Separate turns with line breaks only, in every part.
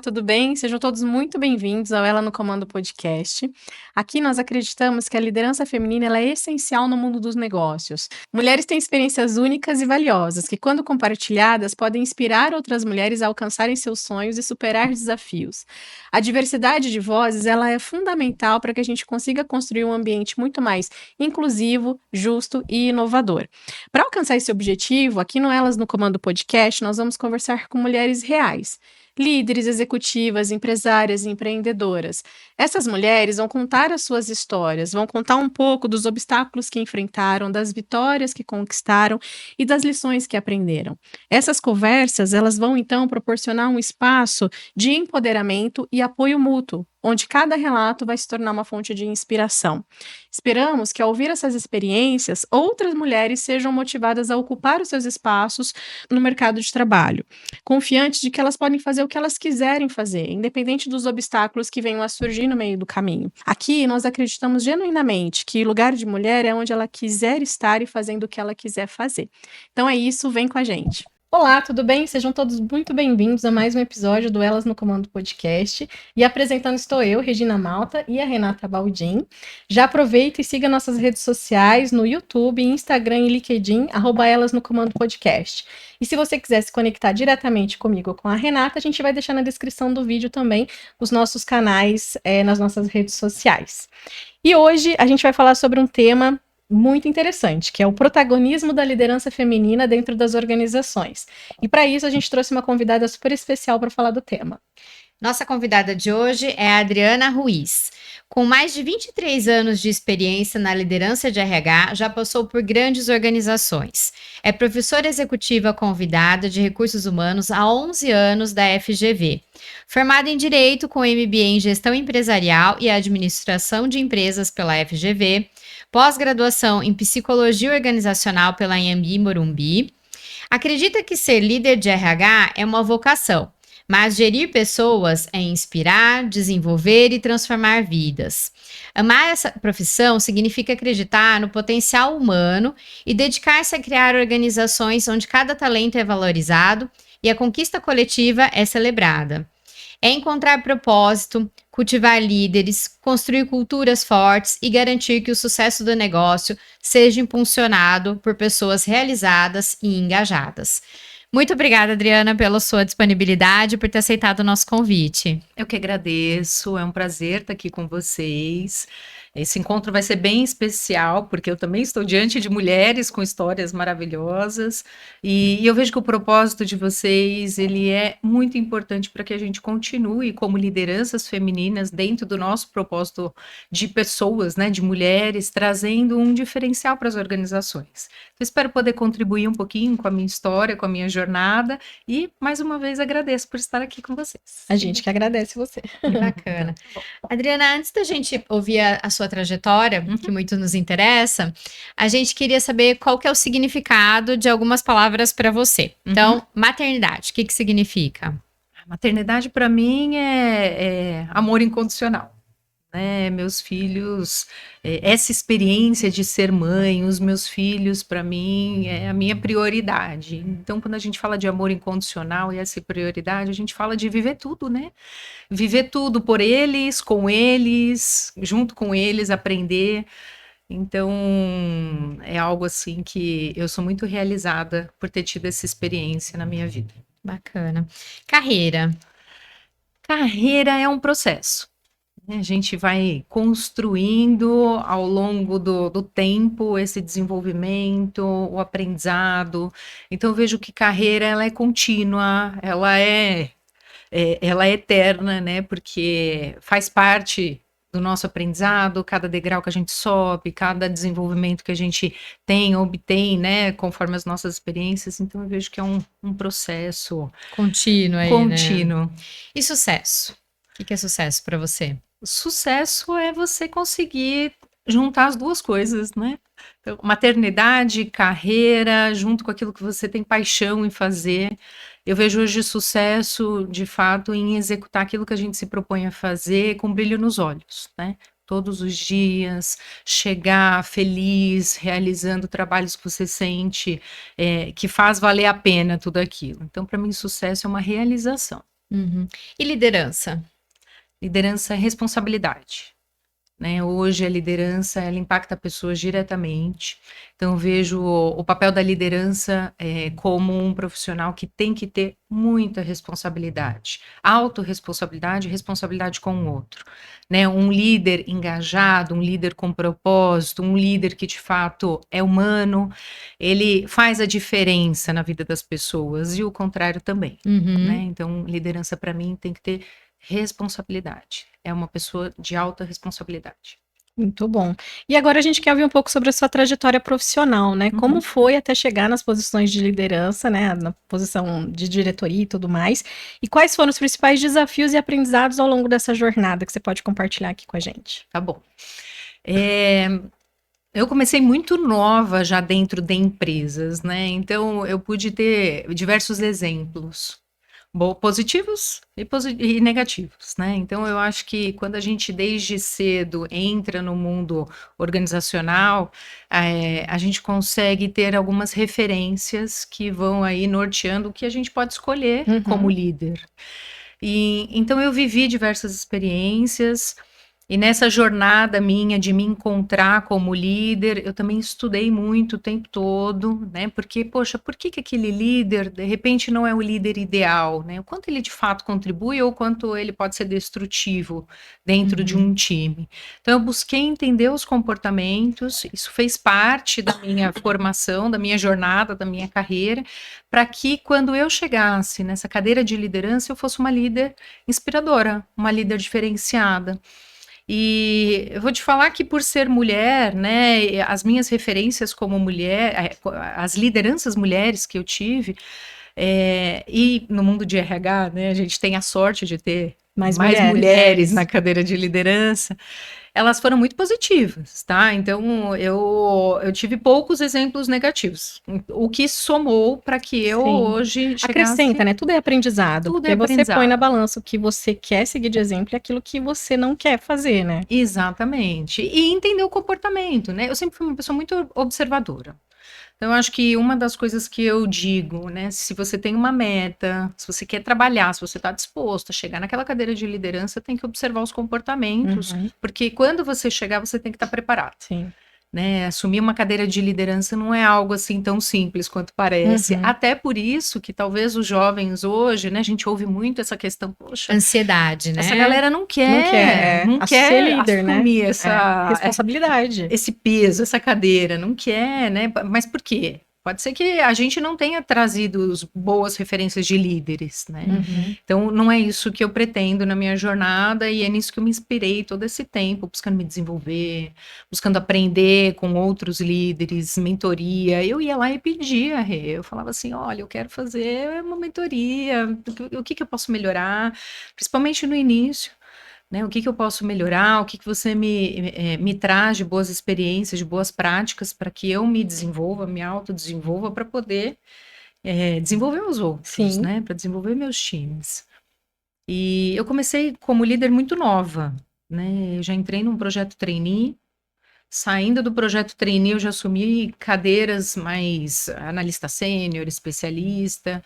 tudo bem? Sejam todos muito bem-vindos ao Ela no Comando podcast. Aqui nós acreditamos que a liderança feminina ela é essencial no mundo dos negócios. Mulheres têm experiências únicas e valiosas que, quando compartilhadas, podem inspirar outras mulheres a alcançarem seus sonhos e superar desafios. A diversidade de vozes ela é fundamental para que a gente consiga construir um ambiente muito mais inclusivo, justo e inovador. Para alcançar esse objetivo, aqui no Elas no Comando podcast, nós vamos conversar com mulheres reais, líderes, executivas, empresárias e empreendedoras. Essas mulheres vão contar as suas histórias, vão contar um pouco dos obstáculos que enfrentaram, das vitórias que conquistaram e das lições que aprenderam. Essas conversas, elas vão então proporcionar um espaço de empoderamento e apoio mútuo, onde cada relato vai se tornar uma fonte de inspiração. Esperamos que, ao ouvir essas experiências, outras mulheres sejam motivadas a ocupar os seus espaços no mercado de trabalho, confiantes de que elas podem fazer o que elas quiserem fazer, independente dos obstáculos que venham a surgir no meio do caminho. Aqui, nós acreditamos genuinamente que lugar de mulher é onde ela quiser estar e fazendo o que ela quiser fazer. Então é isso, vem com a gente. Olá, tudo bem? Sejam todos muito bem-vindos a mais um episódio do Elas no Comando podcast. E apresentando estou eu, Regina Malta, e a Renata Baldin. Já aproveita e siga nossas redes sociais no YouTube, Instagram e LinkedIn, @Elas no Comando podcast. E se você quiser se conectar diretamente comigo ou com a Renata, a gente vai deixar na descrição do vídeo também os nossos canais nas nossas redes sociais. E hoje a gente vai falar sobre um tema muito interessante, que é o protagonismo da liderança feminina dentro das organizações. E para isso a gente trouxe uma convidada super especial para falar do tema.
Nossa convidada de hoje é a Adriana Ruiz. Com mais de 23 anos de experiência na liderança de RH, já passou por grandes organizações. É professora executiva convidada de Recursos Humanos há 11 anos da FGV. Formada em Direito com MBA em Gestão Empresarial e Administração de Empresas pela FGV, pós-graduação em Psicologia Organizacional pela Anhembi Morumbi. Acredita que ser líder de RH é uma vocação, mas gerir pessoas é inspirar, desenvolver e transformar vidas. Amar essa profissão significa acreditar no potencial humano e dedicar-se a criar organizações onde cada talento é valorizado e a conquista coletiva é celebrada. É encontrar propósito, cultivar líderes, construir culturas fortes e garantir que o sucesso do negócio seja impulsionado por pessoas realizadas e engajadas. Muito obrigada, Adriana, pela sua disponibilidade e por ter aceitado o nosso convite.
Eu que agradeço, é um prazer estar aqui com vocês. Esse encontro vai ser bem especial, porque eu também estou diante de mulheres com histórias maravilhosas, e eu vejo que o propósito de vocês, ele é muito importante para que a gente continue como lideranças femininas dentro do nosso propósito de pessoas, né, de mulheres, trazendo um diferencial para as organizações. Eu espero poder contribuir um pouquinho com a minha história, com a minha jornada, e mais uma vez agradeço por estar aqui com vocês.
A gente que agradece você.
Que bacana. Adriana, antes da gente ouvir a sua trajetória, que muito nos interessa, a gente queria saber qual que é o significado de algumas palavras para você. Então, maternidade, o que significa?
A maternidade para mim é amor incondicional. Meus filhos, essa experiência de ser mãe, os meus filhos, para mim, é a minha prioridade. Então, quando a gente fala de amor incondicional e essa prioridade, a gente fala de viver tudo, né? Viver tudo por eles, com eles, junto com eles, aprender. Então, é algo assim que eu sou muito realizada por ter tido essa experiência na minha vida.
Bacana. Carreira.
Carreira é um processo. A gente vai construindo ao longo do tempo esse desenvolvimento, o aprendizado. Então, eu vejo que carreira ela é contínua, ela é eterna, né? Porque faz parte do nosso aprendizado, cada degrau que a gente sobe, cada desenvolvimento que a gente obtém, né? Conforme as nossas experiências. Então, eu vejo que é um processo
contínuo aí,
contínuo.
Né? E sucesso? O que é sucesso para você?
Sucesso é você conseguir juntar as duas coisas, né? Então, maternidade, carreira, junto com aquilo que você tem paixão em fazer. Eu vejo hoje sucesso, de fato, em executar aquilo que a gente se propõe a fazer com brilho nos olhos, né? Todos os dias, chegar feliz, realizando trabalhos que você sente que faz valer a pena tudo aquilo. Então, para mim, sucesso é uma realização.
Uhum. E liderança?
Liderança é responsabilidade, né? Hoje a liderança, ela impacta pessoas diretamente. Então eu vejo o papel da liderança como um profissional que tem que ter muita responsabilidade, autorresponsabilidade e responsabilidade com o outro, né? Um líder engajado, um líder com propósito, um líder que de fato é humano, ele faz a diferença na vida das pessoas e o contrário também, né? Então liderança para mim tem que ter responsabilidade. É uma pessoa de alta responsabilidade.
Muito bom. E agora a gente quer ouvir um pouco sobre a sua trajetória profissional, né? Como foi até chegar nas posições de liderança, né? Na posição de diretoria e tudo mais. E quais foram os principais desafios e aprendizados ao longo dessa jornada que você pode compartilhar aqui com a gente?
Tá bom. Eu comecei muito nova já dentro de empresas, né? Então eu pude ter diversos exemplos, positivos e negativos, né? Então eu acho que quando a gente desde cedo entra no mundo organizacional, a gente consegue ter algumas referências que vão aí norteando o que a gente pode escolher como líder. E então eu vivi diversas experiências. E nessa jornada minha de me encontrar como líder, eu também estudei muito o tempo todo, né? Porque, poxa, por que aquele líder, de repente, não é o líder ideal, né? O quanto ele de fato contribui ou o quanto ele pode ser destrutivo dentro de um time. Então, eu busquei entender os comportamentos, isso fez parte da minha formação, da minha jornada, da minha carreira, para que quando eu chegasse nessa cadeira de liderança, eu fosse uma líder inspiradora, uma líder diferenciada. E eu vou te falar que por ser mulher, né, as minhas referências como mulher, as lideranças mulheres que eu tive, e no mundo de RH, né, a gente tem a sorte de ter mais mulheres na cadeira de liderança, elas foram muito positivas, tá? Então eu tive poucos exemplos negativos, o que somou para que eu hoje chegasse...
Acrescenta, né? Tudo é aprendizado.
Tudo
porque
é
você
aprendizado.
põe na balança o que você quer seguir de exemplo e aquilo que você não quer fazer, né?
Exatamente. E entender o comportamento, né? Eu sempre fui uma pessoa muito observadora. Então, eu acho que uma das coisas que eu digo, né? Se você tem uma meta, se você quer trabalhar, se você está disposto a chegar naquela cadeira de liderança, tem que observar os comportamentos, porque quando você chegar, você tem que estar preparado.
Sim.
Né? Assumir uma cadeira de liderança não é algo assim tão simples quanto parece. Até por isso que talvez os jovens hoje, né? A gente ouve muito essa questão, poxa,
ansiedade, né?
Essa galera não quer
ser líder,
assumir
né?
essa
responsabilidade.
esse peso, essa cadeira, não quer, né? Mas por quê? Pode ser que a gente não tenha trazido boas referências de líderes, né? Então, não é isso que eu pretendo na minha jornada e é nisso que eu me inspirei todo esse tempo, buscando me desenvolver, buscando aprender com outros líderes, mentoria. Eu ia lá e pedia, eu falava assim, olha, eu quero fazer uma mentoria, o que eu posso melhorar? Principalmente no início. Né, o que eu posso melhorar, o que você me traz de boas experiências, de boas práticas para que eu me desenvolva, me autodesenvolva para poder desenvolver os outros, né, para desenvolver meus times. E eu comecei como líder muito nova, né, eu já entrei num projeto trainee, saindo do projeto trainee eu já assumi cadeiras mais analista sênior, especialista.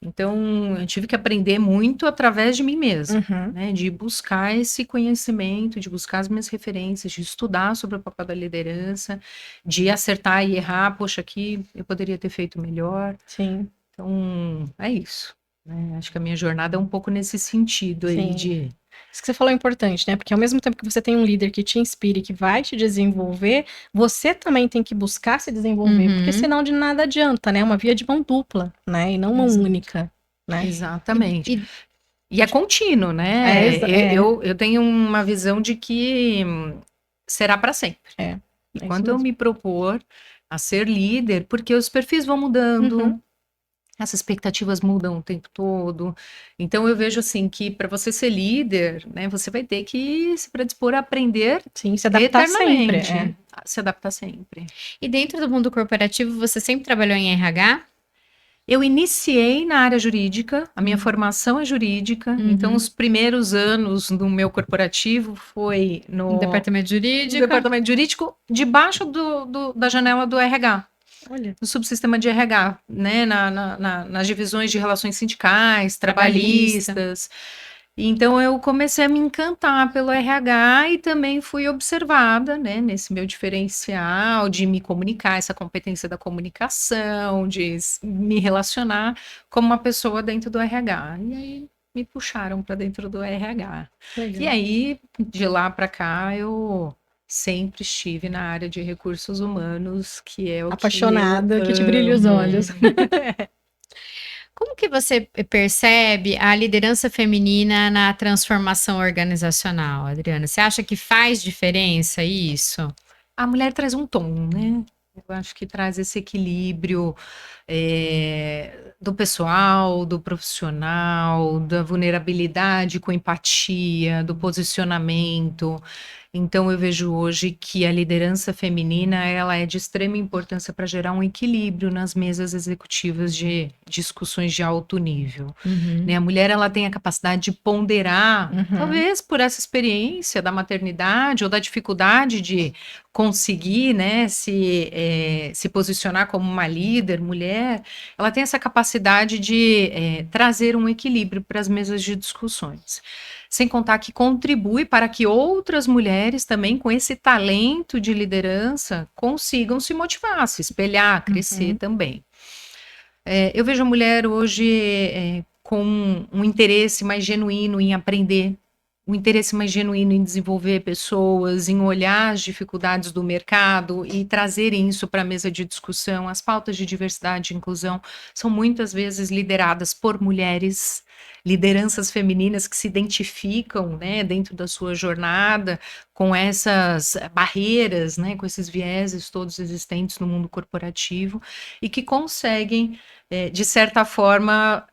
Então, eu tive que aprender muito através de mim mesma, né? De buscar esse conhecimento, de buscar as minhas referências, de estudar sobre o papel da liderança, de acertar e errar. Poxa, aqui eu poderia ter feito melhor.
Sim.
Então, é isso. Né? Acho que a minha jornada é um pouco nesse sentido aí de...
Isso que você falou é importante, né? Porque ao mesmo tempo que você tem um líder que te inspire, que vai te desenvolver, você também tem que buscar se desenvolver, porque senão de nada adianta, né? É uma via de mão dupla, né? E não uma única, né?
Exatamente. E é contínuo, né? Eu tenho uma visão de que será para sempre. Enquanto eu me propor a ser líder, porque os perfis vão mudando, as expectativas mudam o tempo todo. Então eu vejo assim que para você ser líder, né, você vai ter que se predispor a aprender,
se adaptar
eternamente,
sempre,
se adaptar sempre.
E dentro do mundo corporativo, você sempre trabalhou em RH?
Eu iniciei na área jurídica, a minha formação é jurídica, então os primeiros anos do meu corporativo foi no
departamento jurídico,
debaixo da janela do RH.
Olha.
no subsistema de RH, né, nas divisões de relações sindicais,
Trabalhista.
trabalhistas. Então eu comecei a me encantar pelo RH e também fui observada, né, nesse meu diferencial de me comunicar, essa competência da comunicação, de me relacionar como uma pessoa dentro do RH. E aí me puxaram para dentro do RH.
Legal.
E aí, de lá para cá, eu sempre estive na área de recursos humanos, que é o
Apaixonada, que te
que
brilha
eu
os
amo.
olhos.
Como que você percebe a liderança feminina na transformação organizacional, Adriana? Você acha que faz diferença isso?
A mulher traz um tom, né? Eu acho que traz esse equilíbrio do pessoal, do profissional, da vulnerabilidade com empatia, do posicionamento. Então eu vejo hoje que a liderança feminina ela é de extrema importância para gerar um equilíbrio nas mesas executivas de discussões de alto nível. Né? A mulher ela tem a capacidade de ponderar, talvez por essa experiência da maternidade ou da dificuldade de conseguir, né, se posicionar como uma líder, mulher, ela tem essa capacidade de trazer um equilíbrio para as mesas de discussões. Sem contar que contribui para que outras mulheres também com esse talento de liderança consigam se motivar, se espelhar, crescer também. Eu vejo a mulher hoje com um interesse mais genuíno em aprender, um interesse mais genuíno em desenvolver pessoas, em olhar as dificuldades do mercado e trazerem isso para a mesa de discussão. As pautas de diversidade e inclusão são muitas vezes lideradas por mulheres, lideranças femininas que se identificam, né, dentro da sua jornada com essas barreiras, né, com esses vieses todos existentes no mundo corporativo e que conseguem, de certa forma,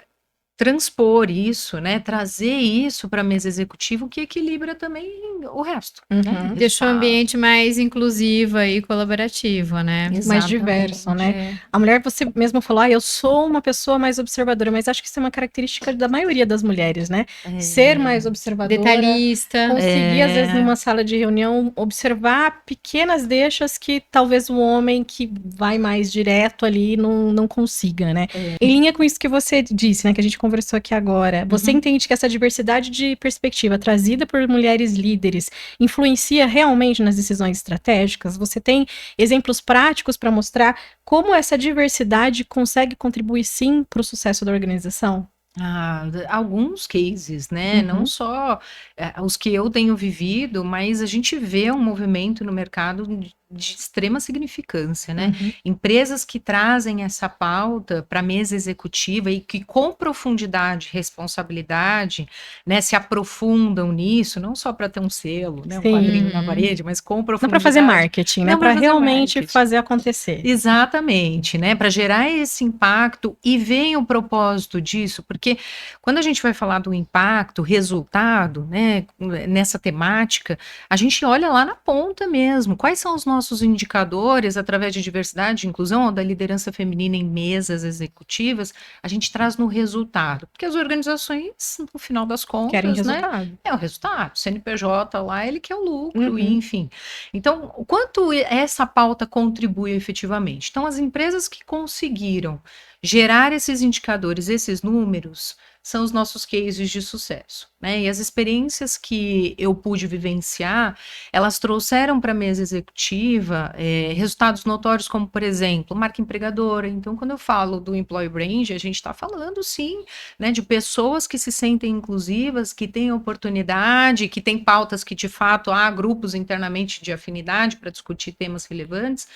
transpor isso, né, trazer isso para a mesa executiva, o que equilibra também o resto, né?
Deixa o ambiente mais inclusivo e colaborativo, né?
Mais diverso, né? A mulher, você mesmo falou, eu sou uma pessoa mais observadora, mas acho que isso é uma característica da maioria das mulheres, né? Ser mais observadora,
detalhista,
conseguir, às vezes, numa sala de reunião, observar pequenas deixas que talvez o homem que vai mais direto ali não consiga, né? Em linha com isso que você disse, né? Que a gente conversou aqui agora, você entende que essa diversidade de perspectiva trazida por mulheres líderes influencia realmente nas decisões estratégicas? Você tem exemplos práticos para mostrar como essa diversidade consegue contribuir sim para o sucesso da organização?
Alguns cases, né? Não só os que eu tenho vivido, mas a gente vê um movimento no mercado de extrema significância, né? Empresas que trazem essa pauta para a mesa executiva e que com profundidade, responsabilidade, né, se aprofundam nisso, não só para ter um selo, né, um quadrinho na parede, mas com
Não
profundidade.
para fazer marketing, né? Para realmente fazer acontecer.
Exatamente, né? Para gerar esse impacto e vem o propósito disso, porque quando a gente vai falar do impacto, resultado, né, nessa temática, a gente olha lá na ponta mesmo. Quais são os nossos indicadores através de diversidade, inclusão ou da liderança feminina em mesas executivas? A gente traz no resultado, porque as organizações, no final das contas,
Querem
né,
resultado.
é o resultado. O CNPJ lá, ele quer o lucro, enfim. Então, o quanto essa pauta contribui efetivamente? Então, as empresas que conseguiram gerar esses indicadores, esses números, são os nossos cases de sucesso, né? E as experiências que eu pude vivenciar, elas trouxeram para a mesa executiva resultados notórios, como, por exemplo, marca empregadora. Então, quando eu falo do Employee Brand, a gente está falando, sim, né, de pessoas que se sentem inclusivas, que têm oportunidade, que têm pautas que, de fato, há grupos internamente de afinidade para discutir temas relevantes,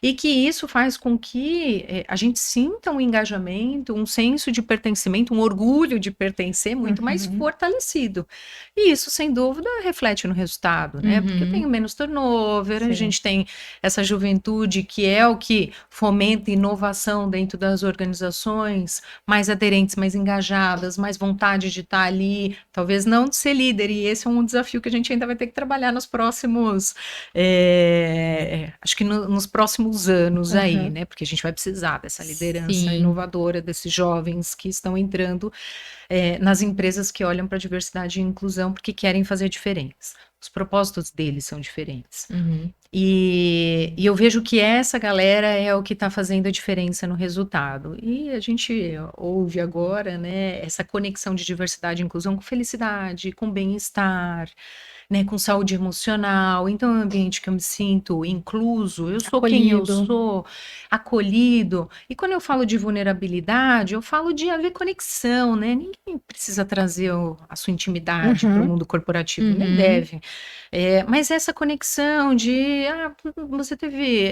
e que isso faz com que a gente sinta um engajamento, um senso de pertencimento, um orgulho de pertencer muito mais fortalecido. E isso, sem dúvida, reflete no resultado, né? Porque eu tenho menos turnover, a gente tem essa juventude que é o que fomenta inovação dentro das organizações, mais aderentes, mais engajadas, mais vontade de estar ali, talvez não de ser líder, e esse é um desafio que a gente ainda vai ter que trabalhar nos próximos, acho que nos próximos anos aí, né? Porque a gente vai precisar dessa liderança inovadora, desses jovens que estão entrando nas empresas que olham para diversidade e inclusão porque querem fazer diferença. Os propósitos deles são diferentes. E eu vejo que essa galera é o que está fazendo a diferença no resultado. E a gente ouve agora, né, essa conexão de diversidade e inclusão com felicidade, com bem-estar, né, com saúde emocional. Então, é um ambiente que eu me sinto incluso, eu sou quem eu
Acolhido.
sou, acolhido. E quando eu falo de vulnerabilidade, eu falo de haver conexão, né? Ninguém precisa trazer a sua intimidade para o
Uhum.
mundo corporativo, nem deve. Mas essa conexão de, você teve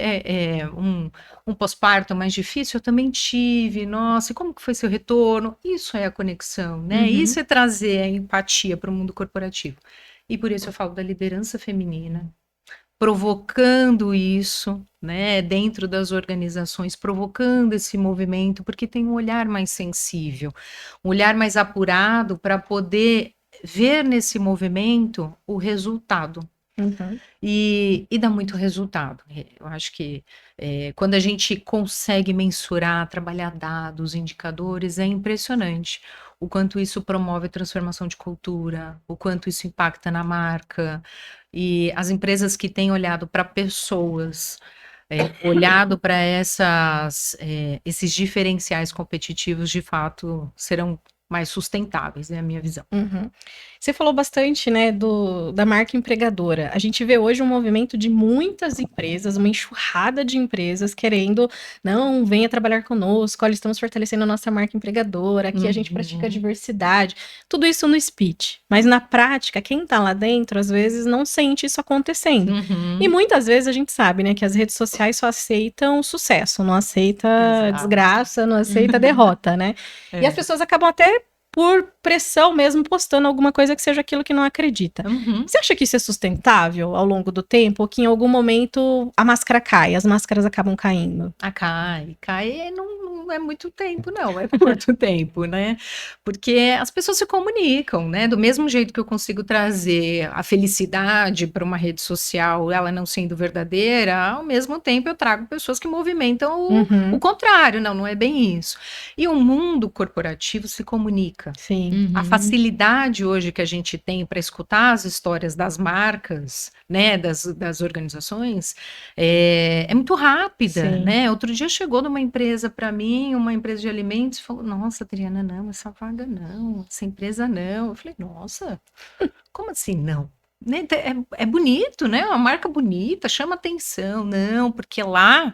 um pós-parto mais difícil, eu também tive, nossa, e como que foi seu retorno? Isso é a conexão, né? Isso é trazer a empatia para o mundo corporativo. E por isso eu falo da liderança feminina, provocando isso, né, dentro das organizações, provocando esse movimento, porque tem um olhar mais sensível, um olhar mais apurado para poder ver nesse movimento o resultado.
Uhum.
E dá muito resultado. Eu acho que quando a gente consegue mensurar, trabalhar dados, indicadores, é impressionante o quanto isso promove a transformação de cultura, o quanto isso impacta na marca. E as empresas que têm olhado para pessoas, olhado para esses diferenciais competitivos, de fato, serão mais sustentáveis, é a minha visão.
Uhum. Você falou bastante, né, da marca empregadora. A gente vê hoje um movimento de muitas empresas, uma enxurrada de empresas querendo, não, venha trabalhar conosco, olha, estamos fortalecendo a nossa marca empregadora, aqui a gente pratica a diversidade, tudo isso no speech. Mas na prática, quem tá lá dentro, às vezes, não sente isso acontecendo. E muitas vezes a gente sabe, né, que as redes sociais só aceitam sucesso, não aceita
Exato.
desgraça, não aceita derrota, né? E as pessoas acabam até por pressão mesmo, postando alguma coisa que seja aquilo que não acredita. Você acha que isso é sustentável ao longo do tempo? Ou que em algum momento a máscara cai, as máscaras acabam caindo?
Cai não é muito tempo, não, é curto tempo, né? Porque as pessoas se comunicam, né? Do mesmo jeito que eu consigo trazer a felicidade para uma rede social, ela não sendo verdadeira, ao mesmo tempo eu trago pessoas que movimentam o contrário, não é bem isso. E o mundo corporativo se comunica.
Sim.
A facilidade hoje que a gente tem para escutar as histórias das marcas, né, das organizações, é muito rápida,
Sim.
né? Outro dia chegou numa empresa para mim, uma empresa de alimentos, e falou: Nossa, Adriana, não, essa vaga não, essa empresa não. Eu falei: Nossa, como assim não? Né, é bonito, né? Uma marca bonita, chama atenção, não, porque lá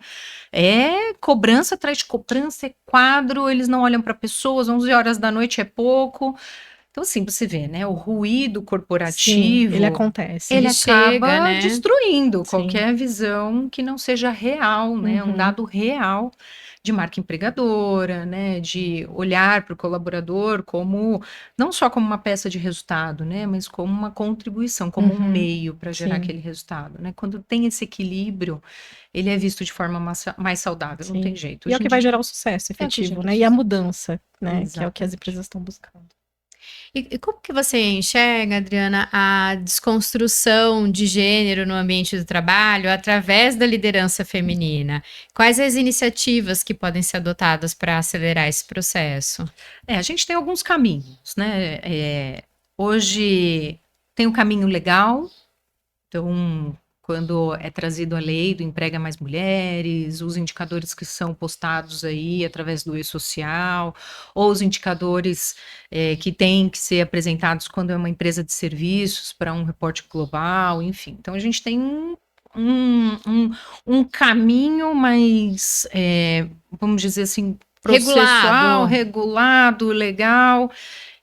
é cobrança atrás de cobrança, é quadro, eles não olham para pessoas, 11 horas da noite é pouco. Então, assim, você vê, né? O ruído
Sim,
corporativo,
ele acontece.
ele
Ele chega,
acaba
né?
destruindo
Sim.
qualquer visão que não seja real, né? Um dado real de marca empregadora, né? De olhar para o colaborador como não só como uma peça de resultado, né? Mas como uma contribuição, como um meio para gerar
Sim.
aquele resultado, né? Quando tem esse equilíbrio, ele é visto de forma mais saudável, não tem
Sim.
jeito.
E é o
Hoje em
que vai
dia
gerar o sucesso
é o que
efetivo,
gera
né? E a
sucesso.
mudança, né? Que é o que as
Exatamente.
empresas estão buscando.
E como que você enxerga, Adriana, a desconstrução de gênero no ambiente do trabalho através da liderança feminina? Quais as iniciativas que podem ser adotadas para acelerar esse processo?
A gente tem alguns caminhos, né? Hoje tem o caminho legal, então, quando é trazido a lei do emprega mais mulheres, os indicadores que são postados aí através do e-social, ou os indicadores que têm que ser apresentados quando é uma empresa de serviços para um reporte global, enfim. Então, a gente tem um caminho mais, vamos dizer assim, processual, regulado, legal,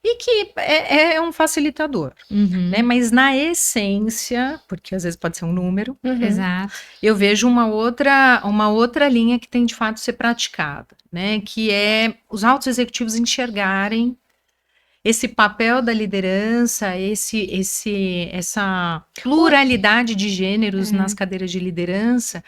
e que é um facilitador, né? Mas na essência, porque às vezes pode ser um número,
Exato.
eu vejo uma outra linha que tem de fato ser praticada, né? Que é os altos executivos enxergarem esse papel da liderança, essa pluralidade de gêneros nas cadeiras de liderança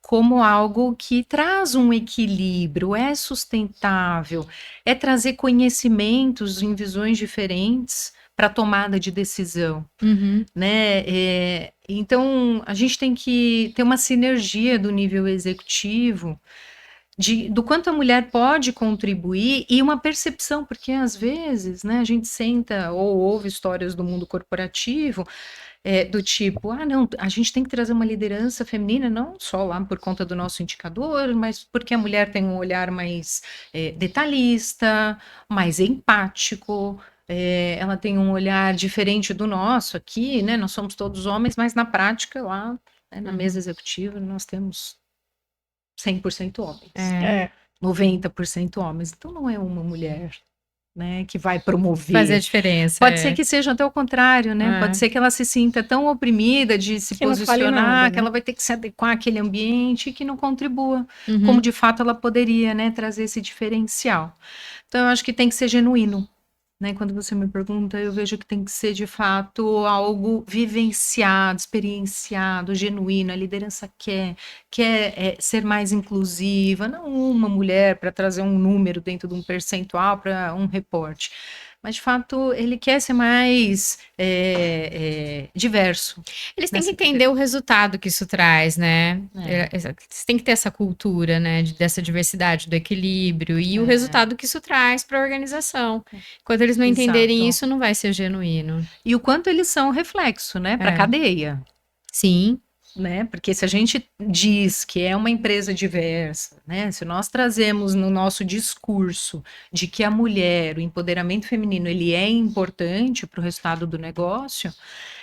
como algo que traz um equilíbrio, é sustentável, é trazer conhecimentos em visões diferentes para tomada de decisão, né? Então, a gente tem que ter uma sinergia do nível executivo do quanto a mulher pode contribuir e uma percepção, porque às vezes, né, a gente senta ou ouve histórias do mundo corporativo, do tipo, não, a gente tem que trazer uma liderança feminina, não só lá por conta do nosso indicador, mas porque a mulher tem um olhar mais detalhista, mais empático, ela tem um olhar diferente do nosso aqui, né? Nós somos todos homens, mas na prática, lá, né, na mesa executiva, nós temos 100% homens, 90% homens. Então, não é uma mulher, né, que vai promover.
Fazer a diferença.
Pode ser que seja até o contrário, né? Pode ser que ela se sinta tão oprimida de se posicionar, nada, que ela vai ter que se adequar àquele ambiente e que não contribua, como de fato ela poderia, né, trazer esse diferencial. Então, eu acho que tem que ser genuíno. Né, quando você me pergunta, eu vejo que tem que ser de fato algo vivenciado, experienciado, genuíno. A liderança quer ser mais inclusiva, não uma mulher para trazer um número dentro de um percentual para um reporte, mas de fato ele quer ser mais diverso.
Eles têm que entender o resultado que isso traz, né? Eles têm que ter essa cultura, né? Dessa diversidade, do equilíbrio e o resultado que isso traz para a organização. Quando eles não entenderem isso, não vai ser genuíno.
E o quanto eles são reflexo, né? Para a cadeia.
Sim.
Né? Porque se a gente diz que é uma empresa diversa, né? Se nós trazemos no nosso discurso de que a mulher, o empoderamento feminino, ele é importante para o resultado do negócio,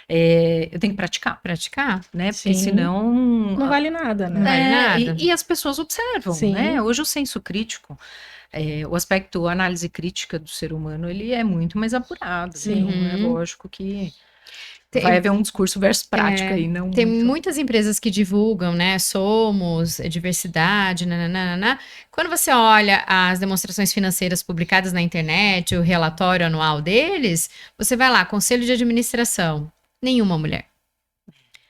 eu tenho que praticar, né? Porque senão
não vale nada, né?
Não vale nada.
E as pessoas observam, né? Hoje o senso crítico, o aspecto análise crítica do ser humano, ele é muito mais apurado. Então é lógico que vai haver um discurso versus prática aí, não
tem
muito.
muitas empresas que divulgam, né? Somos, diversidade, nananana. Quando você olha as demonstrações financeiras publicadas na internet, o relatório anual deles, você vai lá, conselho de administração, nenhuma mulher.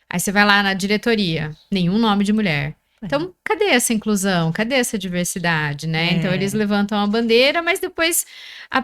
Aí você vai lá na diretoria, nenhum nome de mulher. Então, cadê essa inclusão? Cadê essa diversidade, né? Então, eles levantam a bandeira, mas depois não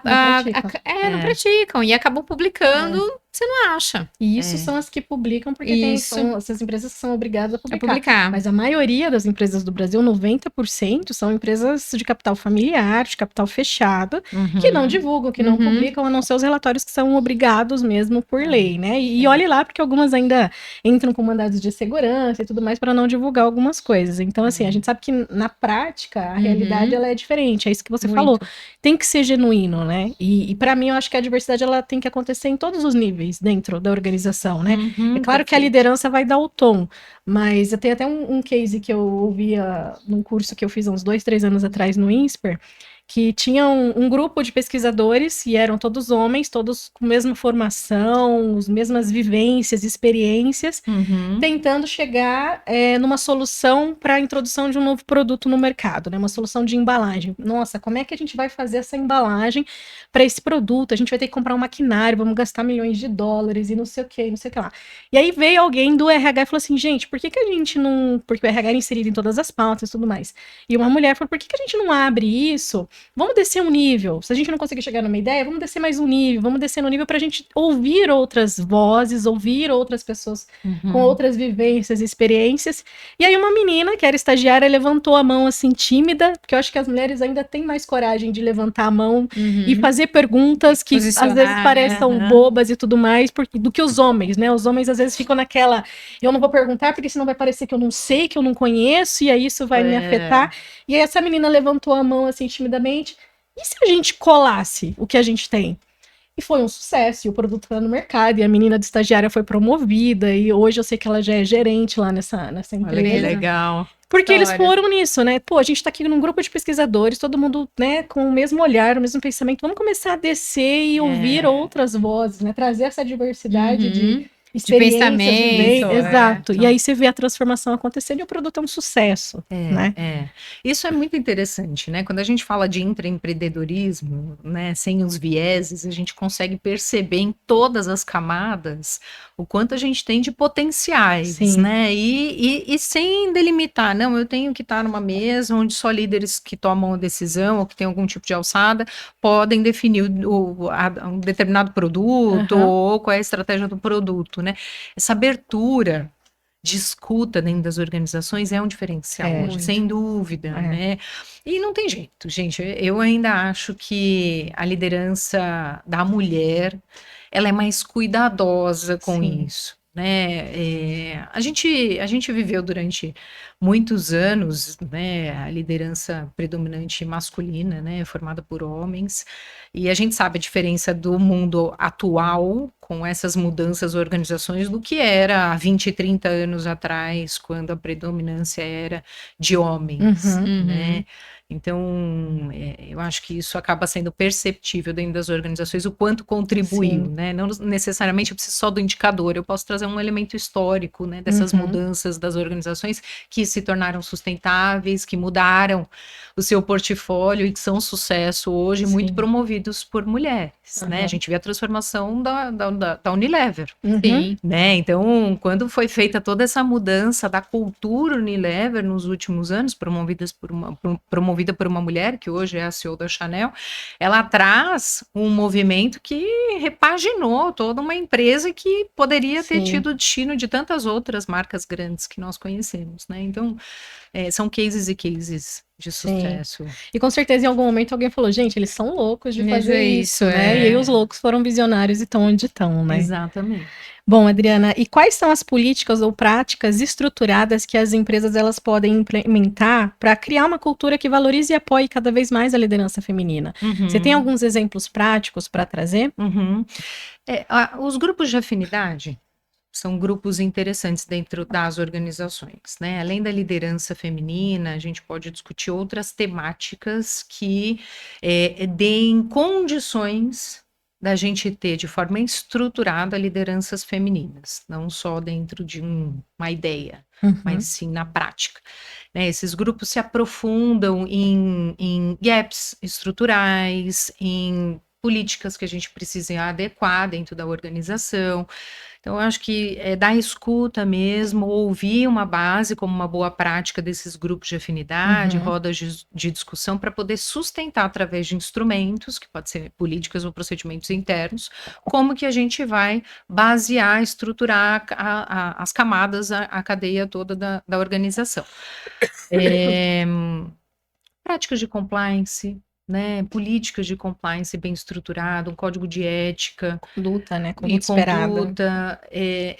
praticam. E acabam publicando, você não acha.
E isso são as que publicam, porque são essas empresas que são obrigadas a publicar. Mas a maioria das empresas do Brasil, 90%, são empresas de capital familiar, de capital fechado, que não divulgam, que não publicam, a não ser os relatórios que são obrigados mesmo por lei, né? E olhe lá, porque algumas ainda entram com mandados de segurança e tudo mais para não divulgar algumas coisas. Então, assim, a gente sabe que na prática a realidade ela é diferente. É isso que você falou. Tem que ser genuíno, né? E para mim, eu acho que a diversidade ela tem que acontecer em todos os níveis dentro da organização, né? É claro que a liderança vai dar o tom, mas eu tenho até um case que eu ouvia num curso que eu fiz há uns 2, 3 anos atrás no INSPER, que tinha um grupo de pesquisadores e eram todos homens, todos com a mesma formação, as mesmas vivências, experiências, tentando chegar numa solução para a introdução de um novo produto no mercado, né? Uma solução de embalagem. Nossa, como é que a gente vai fazer essa embalagem para esse produto? A gente vai ter que comprar um maquinário, vamos gastar milhões de dólares e não sei o que, não sei o que lá. E aí veio alguém do RH e falou assim, gente, por que a gente não... Porque o RH era inserido em todas as pautas e tudo mais. E uma mulher falou, por que a gente não abre isso? Vamos descer um nível. Se a gente não conseguir chegar numa ideia, vamos descer mais um nível. Vamos descer no nível para a gente ouvir outras vozes, ouvir outras pessoas com outras vivências, experiências. E aí uma menina, que era estagiária, levantou a mão assim, tímida, porque eu acho que as mulheres ainda têm mais coragem de levantar a mão e fazer perguntas que às vezes parecem bobas e tudo mais, do que os homens, né? Os homens às vezes ficam naquela, eu não vou perguntar porque senão vai parecer que eu não sei, que eu não conheço, e aí isso vai me afetar. E aí essa menina levantou a mão assim, timidamente. E se a gente colasse o que a gente tem? E foi um sucesso, e o produto está no mercado, e a menina de estagiária foi promovida, e hoje eu sei que ela já é gerente lá nessa empresa.
Olha que legal.
Porque eles foram nisso, né? Pô, a gente tá aqui num grupo de pesquisadores, todo mundo, né, com o mesmo olhar, o mesmo pensamento. Vamos começar a descer e ouvir outras vozes, né? Trazer essa diversidade de
pensamento.
Exato. E aí você vê a transformação acontecendo e o produto é um sucesso, né?
Isso é muito interessante, né? Quando a gente fala de intraempreendedorismo, né, sem os vieses, a gente consegue perceber em todas as camadas o quanto a gente tem de potenciais, né? E sem delimitar, não, eu tenho que estar numa mesa onde só líderes que tomam a decisão ou que têm algum tipo de alçada podem definir um determinado produto ou qual é a estratégia do produto, né? Essa abertura de escuta dentro das organizações é um diferencial hoje,
Muito.
sem dúvida, né? E não tem jeito, gente. Eu ainda acho que a liderança da mulher, ela é mais cuidadosa com
Sim.
isso, né? A gente viveu durante muitos anos, né, a liderança predominante masculina, né, formada por homens, e a gente sabe a diferença do mundo atual com essas mudanças organizações do que era há 20, 30 anos atrás, quando a predominância era de homens, né? Então, eu acho que isso acaba sendo perceptível dentro das organizações, o quanto contribuiu,
Sim.
né? Não necessariamente eu preciso só do indicador, eu posso trazer um elemento histórico, né, dessas mudanças das organizações que se tornaram sustentáveis, que mudaram o seu portfólio e que são um sucesso hoje, muito
Sim.
promovidos por mulheres, né? A gente vê a transformação da Unilever,
Sim.
né? Então, quando foi feita toda essa mudança da cultura Unilever nos últimos anos, promovida por uma mulher, que hoje é a CEO da Chanel, ela traz um movimento que repaginou toda uma empresa que poderia ter
Sim.
tido o destino de tantas outras marcas grandes que nós conhecemos, né? Então, são cases e cases de
Sim.
sucesso.
E com certeza em algum momento alguém falou, gente, eles são loucos de fazer isso, né? E aí os loucos foram visionários e estão onde estão, né?
Exatamente.
Bom, Adriana, e quais são as políticas ou práticas estruturadas que as empresas elas podem implementar para criar uma cultura que valorize e apoie cada vez mais a liderança feminina? Você tem alguns exemplos práticos para trazer?
Os grupos de afinidade são grupos interessantes dentro das organizações, né? Além da liderança feminina, a gente pode discutir outras temáticas que deem condições da gente ter de forma estruturada lideranças femininas, não só dentro de uma ideia, mas sim na prática. Né? Esses grupos se aprofundam em gaps estruturais, em políticas que a gente precisa adequar dentro da organização. Então, eu acho que dar escuta mesmo, ouvir uma base como uma boa prática desses grupos de afinidade, rodas de discussão, para poder sustentar através de instrumentos, que pode ser políticas ou procedimentos internos, como que a gente vai basear, estruturar as camadas, a cadeia toda da organização. Práticas de compliance, né, políticas de compliance bem estruturado, um código de ética
Conduta, né?
e
Conduta esperada.
conduta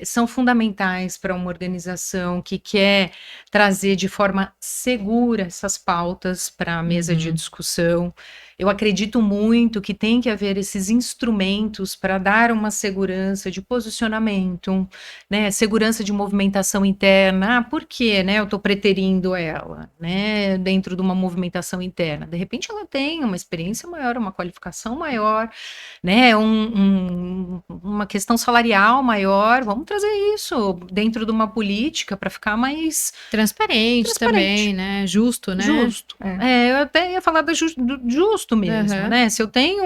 são fundamentais para uma organização que quer trazer de forma segura essas pautas para a mesa de discussão. Eu acredito muito que tem que haver esses instrumentos para dar uma segurança de posicionamento, né, segurança de movimentação interna. Por quê, né, eu estou preterindo ela, né, dentro de uma movimentação interna? De repente ela tem uma experiência maior, uma qualificação maior, né, uma questão salarial maior. Vamos trazer isso dentro de uma política para ficar mais
transparente também, né? Justo, né?
Justo. Eu até ia falar do justo mesmo, né? Se eu tenho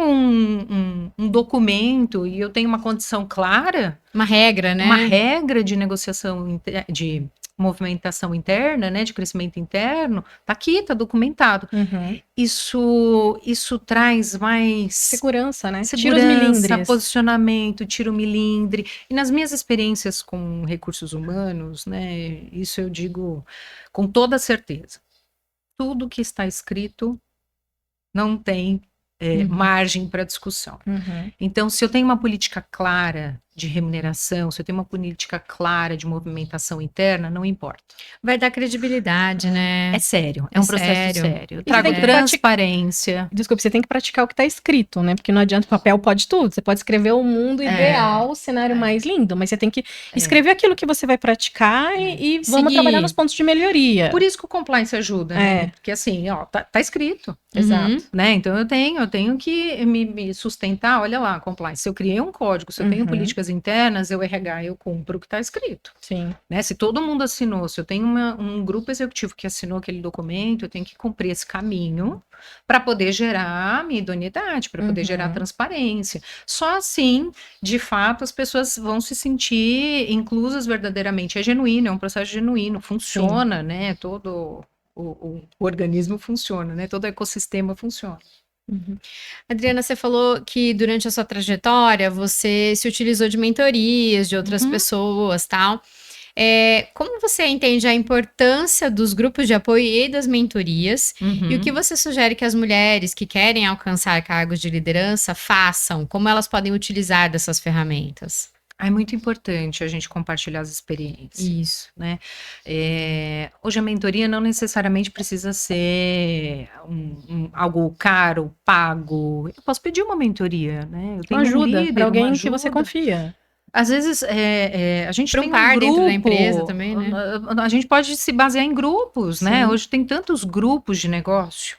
um documento e eu tenho uma condição clara,
uma regra, né?
Uma regra de negociação, de movimentação interna, né? De crescimento interno, tá aqui, tá documentado. Isso traz mais
segurança, né?
Segurança,
tira os milindres.
Posicionamento, tira o milindre. E nas minhas experiências com recursos humanos, né? Isso eu digo com toda certeza. Tudo que está escrito não tem margem para discussão. Então, se eu tenho uma política clara de remuneração, se eu tenho uma política clara de movimentação interna, não importa.
Vai dar credibilidade, né?
É sério, é um processo sério. Eu trago
tem que
transparência.
Desculpe, você tem que praticar o que está escrito, né? Porque não adianta, o papel pode tudo. Você pode escrever o mundo ideal, o cenário mais lindo, mas você tem que escrever aquilo que você vai praticar e vamos trabalhar nos pontos de melhoria.
Por isso que o compliance ajuda, né? Porque assim, ó, tá escrito.
Exato.
Né? Então eu tenho que me sustentar. Olha lá, compliance. Se eu criei um código, se eu tenho políticas internas, eu RH, eu cumpro o que está escrito.
Sim.
Né? Se todo mundo assinou, se eu tenho um grupo executivo que assinou aquele documento, eu tenho que cumprir esse caminho para poder gerar minha idoneidade, para poder gerar transparência. Só assim, de fato, as pessoas vão se sentir inclusas verdadeiramente. É genuíno, é um processo genuíno, funciona, né? Todo o organismo funciona, né? Todo o ecossistema funciona.
Adriana, você falou que durante a sua trajetória você se utilizou de mentorias de outras pessoas, tal. Como você entende a importância dos grupos de apoio e das mentorias? E o que você sugere que as mulheres que querem alcançar cargos de liderança façam? Como elas podem utilizar dessas ferramentas?
É muito importante a gente compartilhar as experiências,
Isso.
né? Hoje a mentoria não necessariamente precisa ser algo caro, pago. Eu posso pedir uma mentoria, né? Eu tenho um
Ajuda para
líder, uma
alguém que você
ajuda.
confia.
Às vezes a gente
Para
tem
um
um
par dentro da
grupo,
empresa também, né?
a gente pode se basear em grupos, né?
Sim.
Hoje tem tantos grupos de negócio.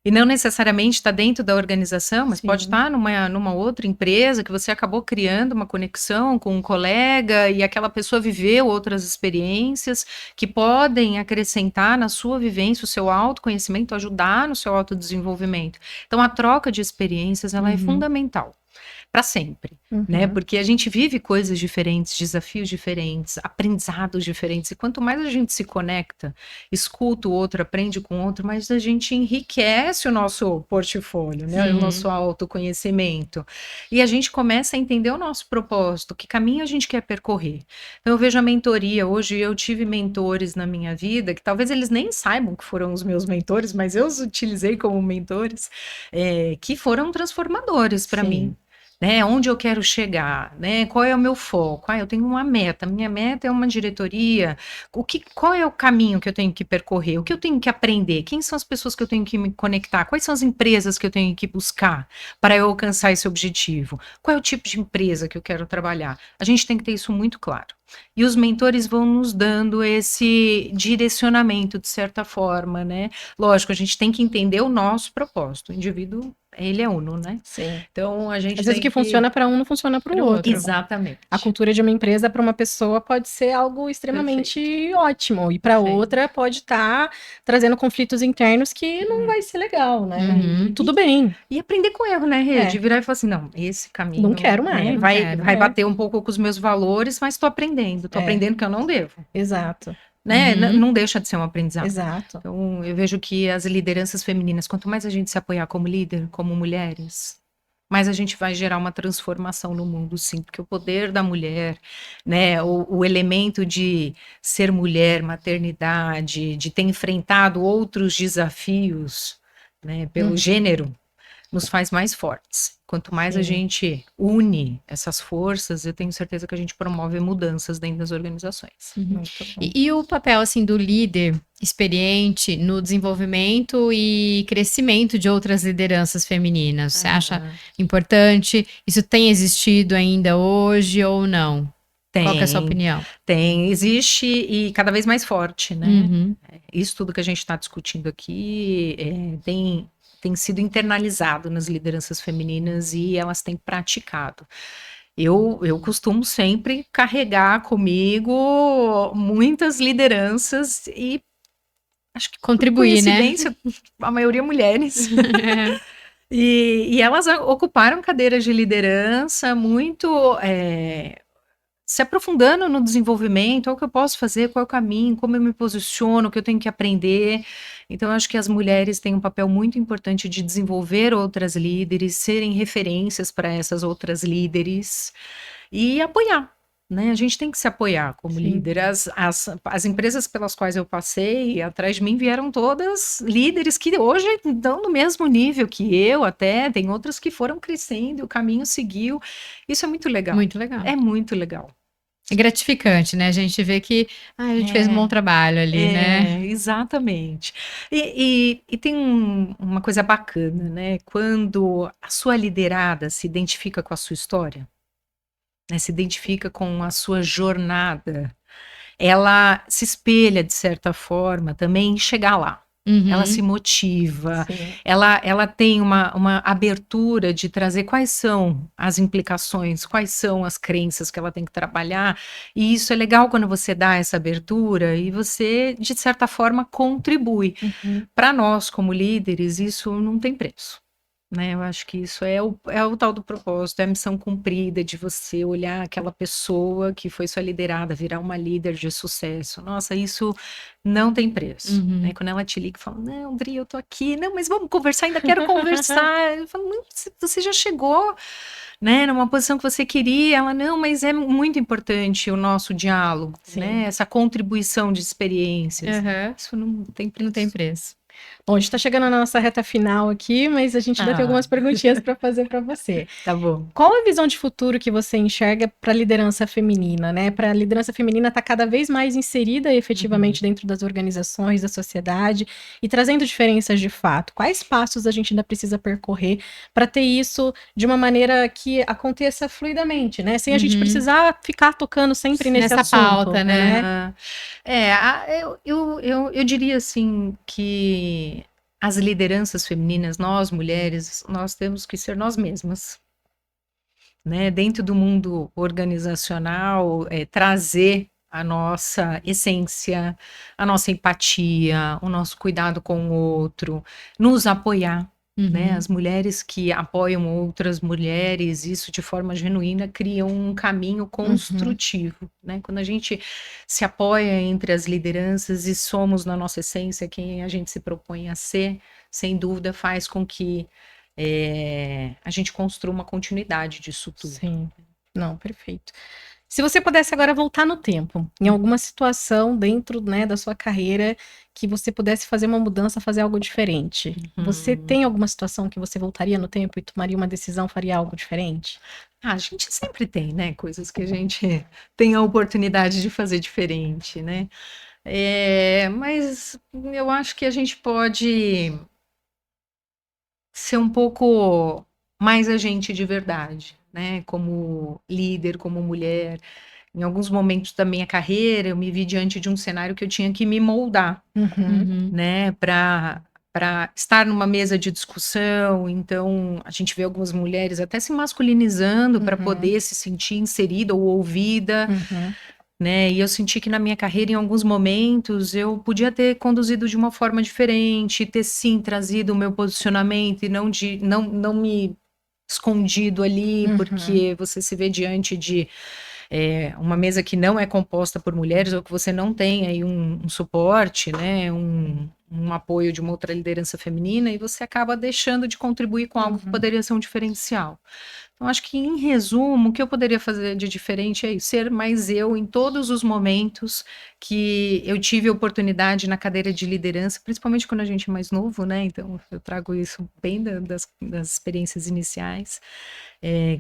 E não necessariamente está dentro da organização, mas pode
Sim.
estar numa outra empresa que você acabou criando uma conexão com um colega e aquela pessoa viveu outras experiências que podem acrescentar na sua vivência o seu autoconhecimento, ajudar no seu autodesenvolvimento. Então, a troca de experiências, ela é fundamental para sempre, né? Porque a gente vive coisas diferentes, desafios diferentes, aprendizados diferentes. E quanto mais a gente se conecta, escuta o outro, aprende com o outro, mais a gente enriquece o nosso portfólio, né? O nosso autoconhecimento. E a gente começa a entender o nosso propósito, que caminho a gente quer percorrer. Então, eu vejo a mentoria. Hoje eu tive mentores na minha vida, que talvez eles nem saibam que foram os meus mentores, mas eu os utilizei como mentores, que foram transformadores para mim. Né, onde eu quero chegar, né? Qual é o meu foco? Eu tenho uma meta. Minha meta é uma diretoria. Qual é o caminho que eu tenho que percorrer? O que eu tenho que aprender? Quem são as pessoas que eu tenho que me conectar? Quais são as empresas que eu tenho que buscar para eu alcançar esse objetivo? Qual é o tipo de empresa que eu quero trabalhar? A gente tem que ter isso muito claro. E os mentores vão nos dando esse direcionamento, de certa forma, né? Lógico, a gente tem que entender o nosso propósito. O indivíduo, ele é uno, né?
Sim.
Então, a gente
Às vezes o que funciona para um não funciona para o outro.
Exatamente.
A cultura de uma empresa para uma pessoa pode ser algo extremamente ótimo e para outra pode estar trazendo conflitos internos que não vai ser legal, né? E tudo bem.
E aprender com erro, né, Rê? De virar e falar assim, não, esse caminho...
Não quero mais.
Né?
Não
Vai
quero,
bater um pouco com os meus valores, mas estou aprendendo que eu não devo.
Exato.
Né? Não deixa de ser um aprendizado.
Exato.
Então, eu vejo que as lideranças femininas, quanto mais a gente se apoiar como líder, como mulheres, mais a gente vai gerar uma transformação no mundo, sim, porque o poder da mulher, né, o elemento de ser mulher, maternidade, de ter enfrentado outros desafios, né, pelo gênero, nos faz mais fortes. Quanto mais a gente une essas forças, eu tenho certeza que a gente promove mudanças dentro das organizações.
E o papel, assim, do líder experiente no desenvolvimento e crescimento de outras lideranças femininas? Você acha importante? Isso tem existido ainda hoje ou não? Qual que é a sua opinião?
Tem, existe e cada vez mais forte, né? Isso tudo que a gente está discutindo aqui tem sido internalizado nas lideranças femininas e elas têm praticado. Eu costumo sempre carregar comigo muitas lideranças e acho que
contribuir,
por coincidência, a maioria mulheres. E elas ocuparam cadeiras de liderança muito se aprofundando no desenvolvimento, o que eu posso fazer, qual é o caminho, como eu me posiciono, o que eu tenho que aprender. Então, eu acho que as mulheres têm um papel muito importante de desenvolver outras líderes, serem referências para essas outras líderes e apoiar, né? A gente tem que se apoiar como líder. As empresas pelas quais eu passei, atrás de mim vieram todas líderes que hoje estão no mesmo nível que eu até, tem outras que foram crescendo, o caminho seguiu. Isso é muito legal.
Muito legal.
É muito legal.
É gratificante, né? A gente vê que a gente fez um bom trabalho ali, né?
Exatamente. E tem uma coisa bacana, né? Quando a sua liderada se identifica com a sua história, né? Se identifica com a sua jornada, ela se espelha, de certa forma, também em chegar lá. Ela se motiva, ela tem uma abertura de trazer quais são as implicações, quais são as crenças que ela tem que trabalhar, e isso é legal quando você dá essa abertura e você, de certa forma, contribui. Para nós, como líderes, isso não tem preço. né? Eu acho que isso é o tal do propósito, é a missão cumprida de você olhar aquela pessoa que foi sua liderada, virar uma líder de sucesso. Nossa, isso não tem preço, né? Quando ela te liga e fala, não, Dri, eu tô aqui, não, mas vamos conversar, ainda quero conversar. Eu falo, não, você já chegou, né, numa posição que você queria. Ela, não, mas é muito importante o nosso diálogo,
Sim.
né? Essa contribuição de experiências. Isso não tem preço.
Não tem preço.
Bom, a gente tá chegando na nossa reta final aqui, mas a gente ainda tem algumas perguntinhas para fazer para você.
Tá bom.
Qual a visão de futuro que você enxerga para a liderança feminina, né? Para a liderança feminina estar cada vez mais inserida efetivamente dentro das organizações, da sociedade e trazendo diferenças de fato. Quais passos a gente ainda precisa percorrer para ter isso de uma maneira que aconteça fluidamente, né? Sem a gente precisar ficar tocando sempre nesse
Nessa
assunto,
pauta, né?
Eu diria assim que as lideranças femininas, nós mulheres, nós temos que ser nós mesmas, né? Dentro do mundo organizacional, trazer a nossa essência, a nossa empatia, o nosso cuidado com o outro, nos apoiar. Né? As mulheres que apoiam outras mulheres, isso de forma genuína, criam um caminho construtivo. Né? Quando a gente se apoia entre as lideranças e somos, na nossa essência, quem a gente se propõe a ser, sem dúvida faz com que a gente construa uma continuidade disso tudo.
Sim, não, perfeito. Se você pudesse agora voltar no tempo, em alguma situação dentro, né, da sua carreira, que você pudesse fazer uma mudança, fazer algo diferente, você tem alguma situação que você voltaria no tempo e tomaria uma decisão, faria algo diferente?
A gente sempre tem, né, coisas que a gente tem a oportunidade de fazer diferente, né? Mas eu acho que a gente pode ser um pouco mais a gente de verdade, né? Como líder, como mulher. Em alguns momentos da minha carreira, eu me vi diante de um cenário que eu tinha que me moldar, né? Para estar numa mesa de discussão. Então, a gente vê algumas mulheres até se masculinizando para poder se sentir inserida ou ouvida. Né? E eu senti que na minha carreira, em alguns momentos, eu podia ter conduzido de uma forma diferente, ter sim trazido o meu posicionamento e não me escondido ali, porque você se vê diante de uma mesa que não é composta por mulheres, ou que você não tem aí um suporte, né? Um apoio de uma outra liderança feminina, e você acaba deixando de contribuir com algo que poderia ser um diferencial. Então, acho que, em resumo, o que eu poderia fazer de diferente é isso, ser mais eu em todos os momentos que eu tive oportunidade na cadeira de liderança, principalmente quando a gente é mais novo, né? Então, eu trago isso bem das experiências iniciais,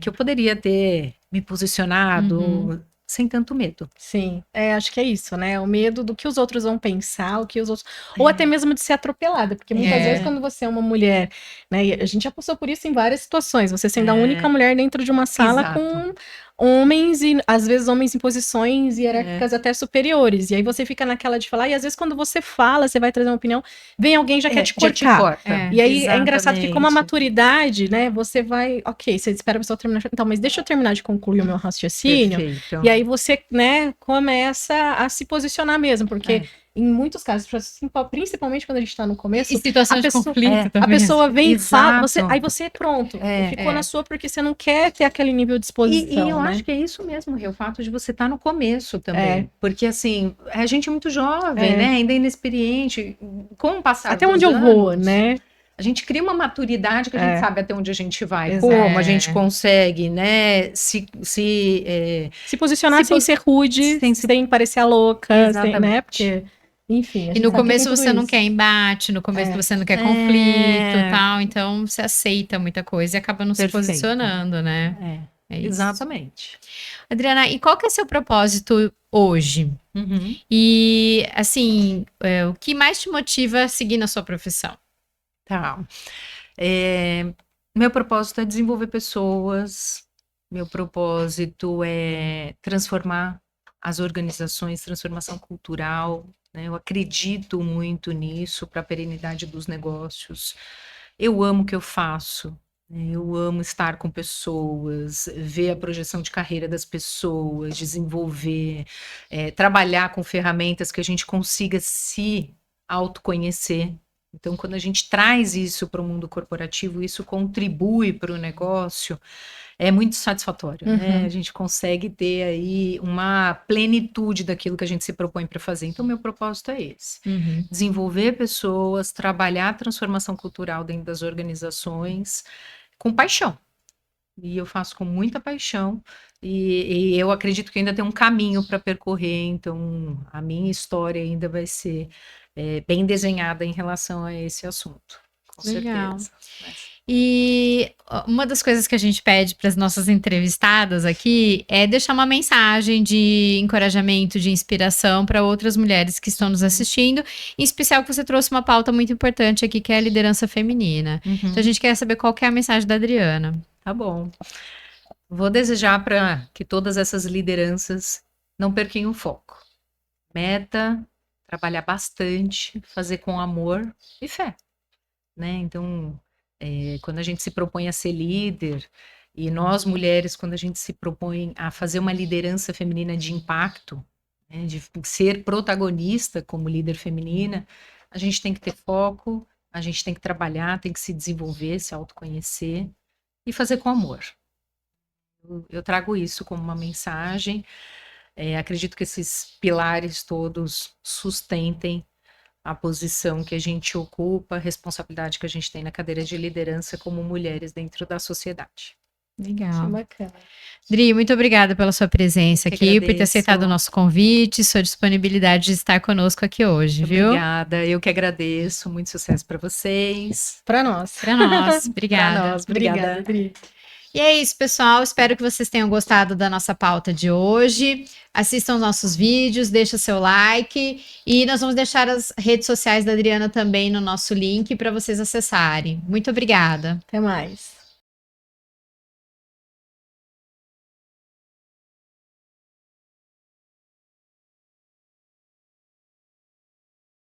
que eu poderia ter me posicionado sem tanto medo.
Sim, acho que é isso, né? O medo do que os outros vão pensar, o que os outros. Ou até mesmo de ser atropelada, porque muitas vezes, quando você é uma mulher, né? E a gente já passou por isso em várias situações, você sendo a única mulher dentro de uma sala
Exato.
com homens, e às vezes homens em posições hierárquicas até superiores. E aí você fica naquela de falar, e às vezes quando você fala, você vai trazer uma opinião, vem alguém e já quer te cortar. E aí é engraçado que, como a maturidade, né? Você vai, ok, você espera a pessoa terminar. Então, mas deixa eu terminar de concluir o meu raciocínio.
Perfeito.
E aí você, né, começa a se posicionar mesmo, porque em muitos casos, principalmente quando a gente está no começo,
E situação de conflito
a
também.
pessoa vem e fala,
Exato.
aí você pronto, ficou na sua porque você não quer ter aquele nível de exposição,
E eu
né?
acho que é isso mesmo, o fato de você estar no começo também. Porque, assim, a gente é muito jovem, né? Ainda inexperiente. Com o passar
Até
dos
onde eu
anos,
vou, né?
a gente cria uma maturidade que a gente sabe até onde a gente vai,
Exato.
como a gente consegue, né?
Se posicionar sem ser rude, sem parecer a louca, sem, né? Porque, enfim.
E no começo você não quer embate, no começo você não quer conflito e tal, então você aceita muita coisa e acaba não se posicionando, né? É isso.
Exatamente.
Adriana, e qual que é seu propósito hoje? E, assim, o que mais te motiva a seguir na sua profissão?
Tá. Meu propósito é desenvolver pessoas, meu propósito é transformar as organizações, transformação cultural, né? Eu acredito muito nisso para a perenidade dos negócios. Eu amo o que eu faço, né? Eu amo estar com pessoas, ver a projeção de carreira das pessoas, desenvolver, trabalhar com ferramentas que a gente consiga se autoconhecer, Então, quando a gente traz isso para o mundo corporativo, isso contribui para o negócio, é muito satisfatório, né?
Uhum.
A gente consegue ter aí uma plenitude daquilo que a gente se propõe para fazer. Então, meu propósito é esse: desenvolver pessoas, trabalhar a transformação cultural dentro das organizações com paixão. E eu faço com muita paixão, e eu acredito que ainda tem um caminho para percorrer, então a minha história ainda vai ser bem desenhada em relação a esse assunto, com
Legal.
certeza. Mas-
E uma das coisas que a gente pede para as nossas entrevistadas aqui é deixar uma mensagem de encorajamento, de inspiração para outras mulheres que estão nos assistindo, em especial que você trouxe uma pauta muito importante aqui, que é a liderança feminina. Então a gente quer saber qual que é a mensagem da Adriana.
Tá bom. Vou desejar para que todas essas lideranças não percam o foco. Meta, trabalhar bastante, fazer com amor e fé, né? Então, quando a gente se propõe a ser líder, e nós mulheres, quando a gente se propõe a fazer uma liderança feminina de impacto, né, de ser protagonista como líder feminina, a gente tem que ter foco, a gente tem que trabalhar, tem que se desenvolver, se autoconhecer e fazer com amor. Eu trago isso como uma mensagem. Acredito que esses pilares todos sustentem a posição que a gente ocupa, a responsabilidade que a gente tem na cadeira de liderança como mulheres dentro da sociedade.
Legal.
Bacana.
Dri, muito obrigada pela sua presença
Eu que
aqui, por ter
agradeço.
aceitado o nosso convite, sua disponibilidade de estar conosco aqui hoje, viu?
Obrigada, eu que agradeço. Muito sucesso para vocês.
Para nós.
Para nós. Obrigada.
Para nós, obrigada.
Adri.
E é isso, pessoal. Espero que vocês tenham gostado da nossa pauta de hoje. Assistam os nossos vídeos, deixa seu like e nós vamos deixar as redes sociais da Adriana também no nosso link para vocês acessarem. Muito obrigada.
Até mais.